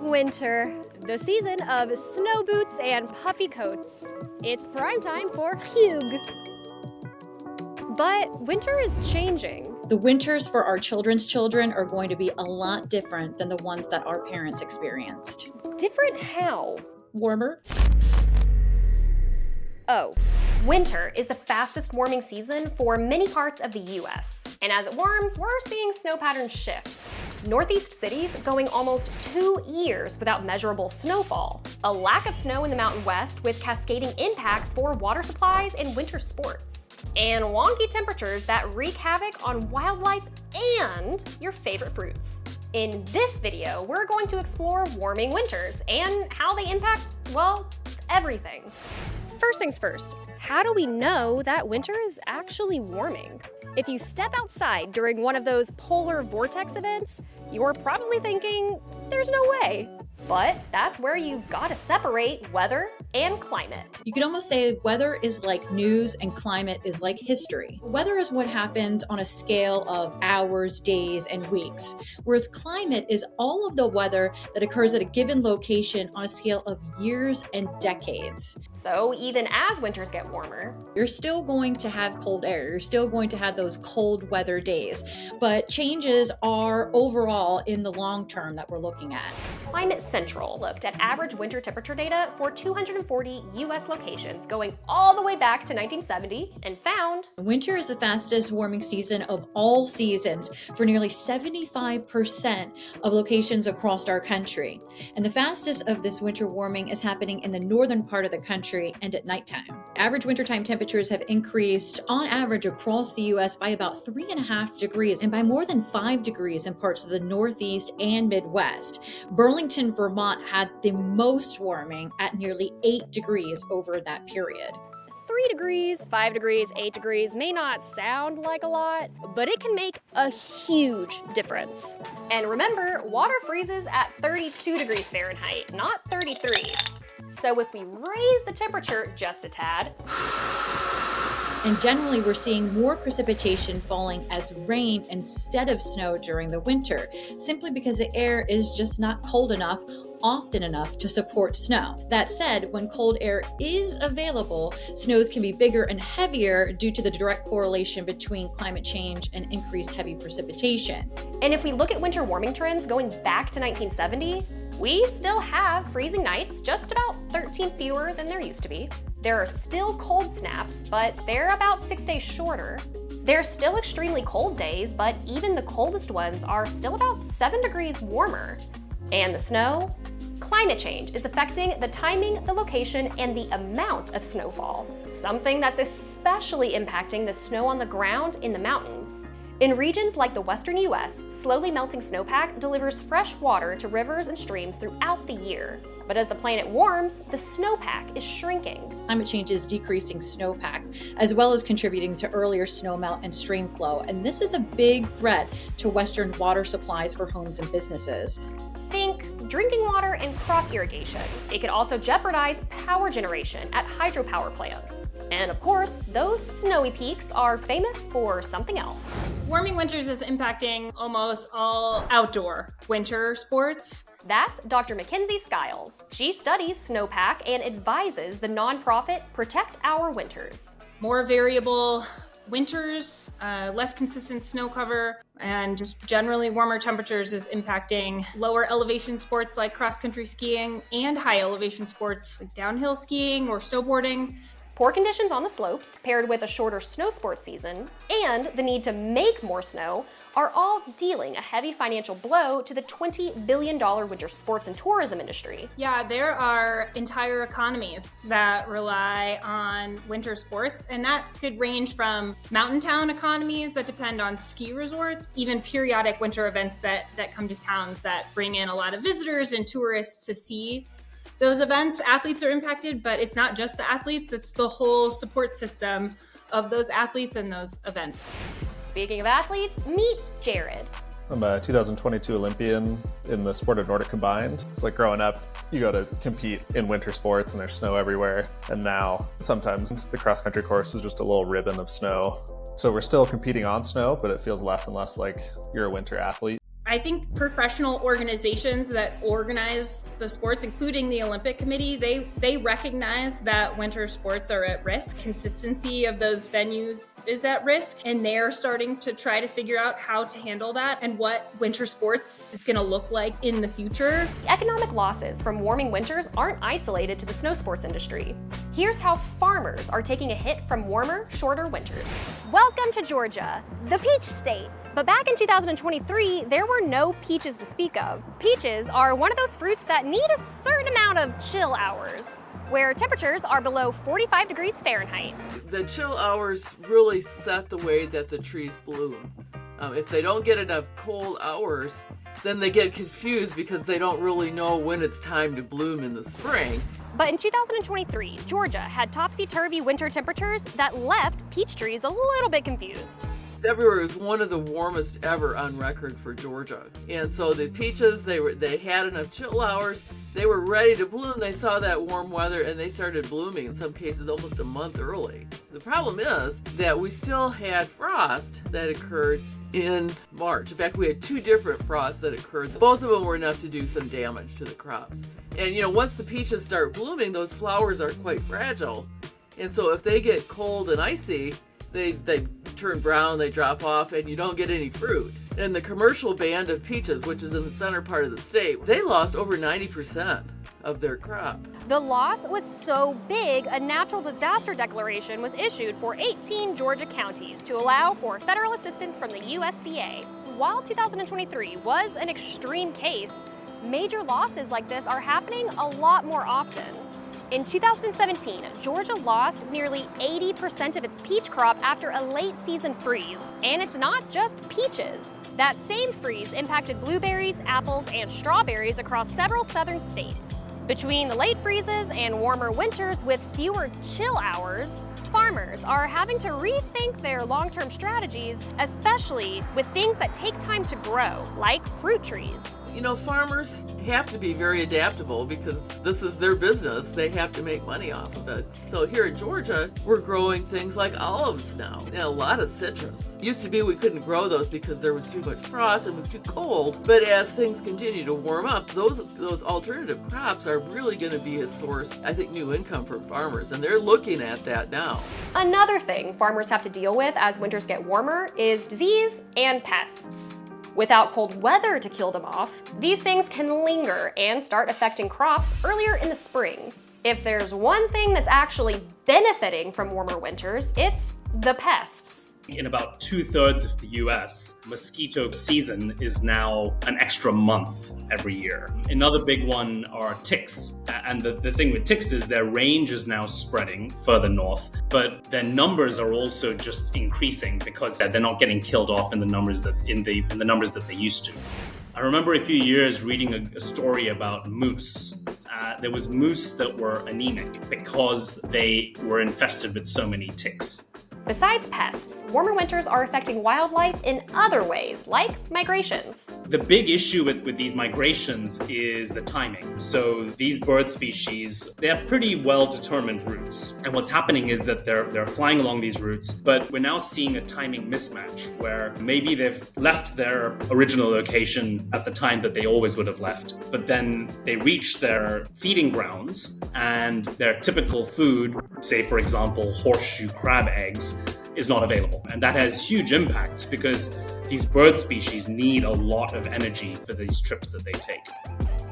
Winter, the season of snow boots and puffy coats. It's prime time for Hugh. But winter is changing. The winters for our children's children are going to be a lot different than the ones that our parents experienced. Different how? Warmer. Oh, winter is the fastest warming season for many parts of the US. And as it warms, we're seeing snow patterns shift. Northeast cities going almost 2 years without measurable snowfall. A lack of snow in the Mountain West with cascading impacts for water supplies and winter sports. And wonky temperatures that wreak havoc on wildlife and your favorite fruits. In this video, we're going to explore warming winters and how they impact, well, everything. First things first, how do we know that winter is actually warming? If you step outside during one of those polar vortex events, you're probably thinking, there's no way. But that's where you've got to separate weather and climate. You could almost say weather is like news and climate is like history. Weather is what happens on a scale of hours, days, and weeks, whereas climate is all of the weather that occurs at a given location on a scale of years and decades. So even as winters get warmer, you're still going to have cold air. You're still going to have those cold weather days, but changes are overall in the long term that we're looking at. Climate Central looked at average winter temperature data for 240 US locations going all the way back to 1970 and found winter is the fastest warming season of all seasons for nearly 75% of locations across our country. And the fastest of this winter warming is happening in the northern part of the country and at nighttime. Average wintertime temperatures have increased on average across the US by about 3.5 degrees and by more than 5 degrees in parts of the Northeast and Midwest. Burlington, Vermont had the most warming at nearly 8 degrees over that period. 3 degrees, 5 degrees, 8 degrees may not sound like a lot, but it can make a huge difference. And remember, water freezes at 32 degrees Fahrenheit, not 33. So if we raise the temperature just a tad, and generally, we're seeing more precipitation falling as rain instead of snow during the winter, simply because the air is just not cold enough often enough to support snow. That said, when cold air is available, snows can be bigger and heavier due to the direct correlation between climate change and increased heavy precipitation. And if we look at winter warming trends going back to 1970, we still have freezing nights, just about 13 fewer than there used to be. There are still cold snaps, but they're about 6 days shorter. There are still extremely cold days, but even the coldest ones are still about 7 degrees warmer. And the snow? Climate change is affecting the timing, the location, and the amount of snowfall, something that's especially impacting the snow on the ground in the mountains. In regions like the western US, slowly melting snowpack delivers fresh water to rivers and streams throughout the year. But as the planet warms, the snowpack is shrinking. Climate change is decreasing snowpack, as well as contributing to earlier snowmelt and stream flow, and this is a big threat to western water supplies for homes and businesses. Think drinking water and crop irrigation. It could also jeopardize power generation at hydropower plants. And of course, those snowy peaks are famous for something else. Warming winters is impacting almost all outdoor winter sports. That's Dr. Mackenzie Skiles. She studies snowpack and advises the nonprofit Protect Our Winters. More variable winters, less consistent snow cover, and just generally warmer temperatures is impacting lower elevation sports like cross-country skiing and high elevation sports like downhill skiing or snowboarding. Poor conditions on the slopes, paired with a shorter snow sports season, and the need to make more snow, are all dealing a heavy financial blow to the $20 billion winter sports and tourism industry. Yeah, there are entire economies that rely on winter sports, and that could range from mountain town economies that depend on ski resorts, even periodic winter events that come to towns that bring in a lot of visitors and tourists to see those events. Athletes are impacted, but it's not just the athletes, it's the whole support system of those athletes and those events. Speaking of athletes, meet Jared. I'm a 2022 Olympian in the sport of Nordic combined. It's like growing up, you go to compete in winter sports and there's snow everywhere. And now sometimes the cross-country course was just a little ribbon of snow. So we're still competing on snow, but it feels less and less like you're a winter athlete. I think professional organizations that organize the sports, including the Olympic Committee, they recognize that winter sports are at risk. Consistency of those venues is at risk, and they're starting to try to figure out how to handle that and what winter sports is going to look like in the future. The economic losses from warming winters aren't isolated to the snow sports industry. Here's how farmers are taking a hit from warmer, shorter winters. Welcome to Georgia, the peach state. But back in 2023, there were no peaches to speak of. Peaches are one of those fruits that need a certain amount of chill hours, where temperatures are below 45 degrees Fahrenheit. The chill hours really set the way that the trees bloom. If they don't get enough cold hours, then they get confused because they don't really know when it's time to bloom in the spring. But in 2023, Georgia had topsy-turvy winter temperatures that left peach trees a little bit confused. February was one of the warmest ever on record for Georgia. And so the peaches, they had enough chill hours, they were ready to bloom, they saw that warm weather, and they started blooming, in some cases almost a month early. The problem is that we still had frost that occurred in March. In fact, we had 2 different frosts that occurred. Both of them were enough to do some damage to the crops. And once the peaches start blooming, those flowers are quite fragile. And so if they get cold and icy, they turn brown, they drop off, and you don't get any fruit. And the commercial band of peaches, which is in the center part of the state, they lost over 90% of their crop. The loss was so big, a natural disaster declaration was issued for 18 Georgia counties to allow for federal assistance from the USDA. While 2023 was an extreme case, major losses like this are happening a lot more often. In 2017, Georgia lost nearly 80% of its peach crop after a late season freeze. And it's not just peaches. That same freeze impacted blueberries, apples, and strawberries across several southern states. Between the late freezes and warmer winters with fewer chill hours, farmers are having to rethink their long-term strategies, especially with things that take time to grow, like fruit trees. Farmers have to be very adaptable because this is their business. They have to make money off of it. So here in Georgia, we're growing things like olives now and a lot of citrus. Used to be we couldn't grow those because there was too much frost and it was too cold. But as things continue to warm up, those alternative crops are really going to be a source, I think, new income for farmers. And they're looking at that now. Another thing farmers have to deal with as winters get warmer is disease and pests. Without cold weather to kill them off, these things can linger and start affecting crops earlier in the spring. If there's one thing that's actually benefiting from warmer winters, it's the pests. In about 2/3 of the US, mosquito season is now an extra month every year. Another big one are ticks. And the thing with ticks is their range is now spreading further north, but their numbers are also just increasing because they're not getting killed off in the numbers that they used to. I remember a few years reading a story about moose. There was moose that were anemic because they were infested with so many ticks. Besides pests, warmer winters are affecting wildlife in other ways, like migrations. The big issue with these migrations is the timing. So these bird species, they have pretty well-determined routes. And what's happening is that they're flying along these routes, but we're now seeing a timing mismatch where maybe they've left their original location at the time that they always would have left. But then they reach their feeding grounds and their typical food, say for example, horseshoe crab eggs, is not available. And that has huge impacts because these bird species need a lot of energy for these trips that they take.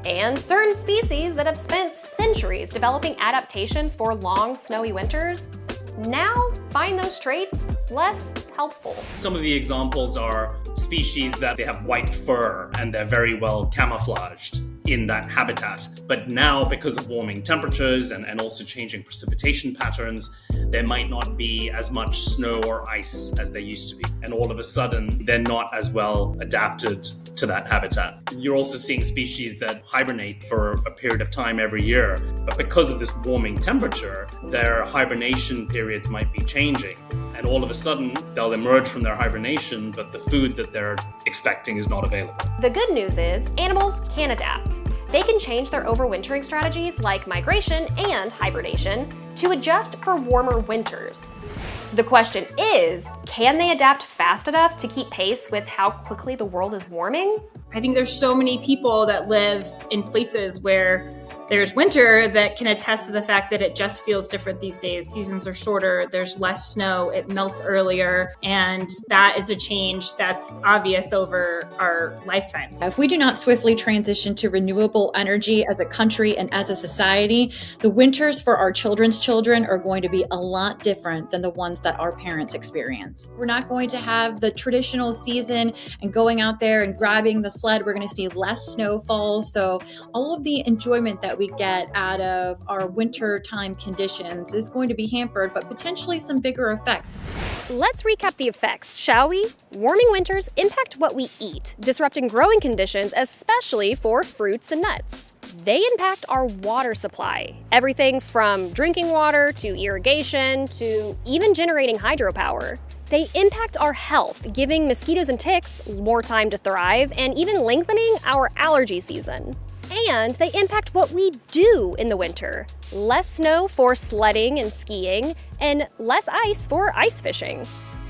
And certain species that have spent centuries developing adaptations for long, snowy winters now find those traits less helpful. Some of the examples are species that they have white fur and they're very well camouflaged in that habitat. But now, because of warming temperatures and also changing precipitation patterns, there might not be as much snow or ice as there used to be. And all of a sudden, they're not as well adapted to that habitat. You're also seeing species that hibernate for a period of time every year. But because of this warming temperature, their hibernation periods might be changing. and all of a sudden they'll emerge from their hibernation, but the food that they're expecting is not available. The good news is animals can adapt. They can change their overwintering strategies like migration and hibernation to adjust for warmer winters. The question is, can they adapt fast enough to keep pace with how quickly the world is warming? I think there's so many people that live in places where there's winter that can attest to the fact that it just feels different these days. Seasons are shorter, there's less snow, it melts earlier, and that is a change that's obvious over our lifetimes. If we do not swiftly transition to renewable energy as a country and as a society, the winters for our children's children are going to be a lot different than the ones that our parents experience. We're not going to have the traditional season and going out there and grabbing the sled. We're going to see less snowfall. So all of the enjoyment that we get out of our winter time conditions is going to be hampered, but potentially some bigger effects. Let's recap the effects, shall we? Warming winters impact what we eat, disrupting growing conditions, especially for fruits and nuts. They impact our water supply, everything from drinking water to irrigation to even generating hydropower. They impact our health, giving mosquitoes and ticks more time to thrive and even lengthening our allergy season. And they impact what we do in the winter. Less snow for sledding and skiing, and less ice for ice fishing.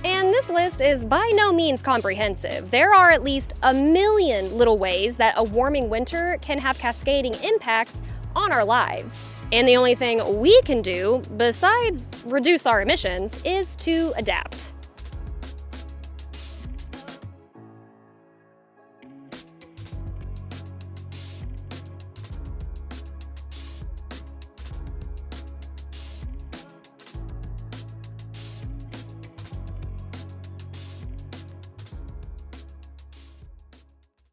And this list is by no means comprehensive. There are at least a million little ways that a warming winter can have cascading impacts on our lives. And the only thing we can do, besides reduce our emissions, is to adapt.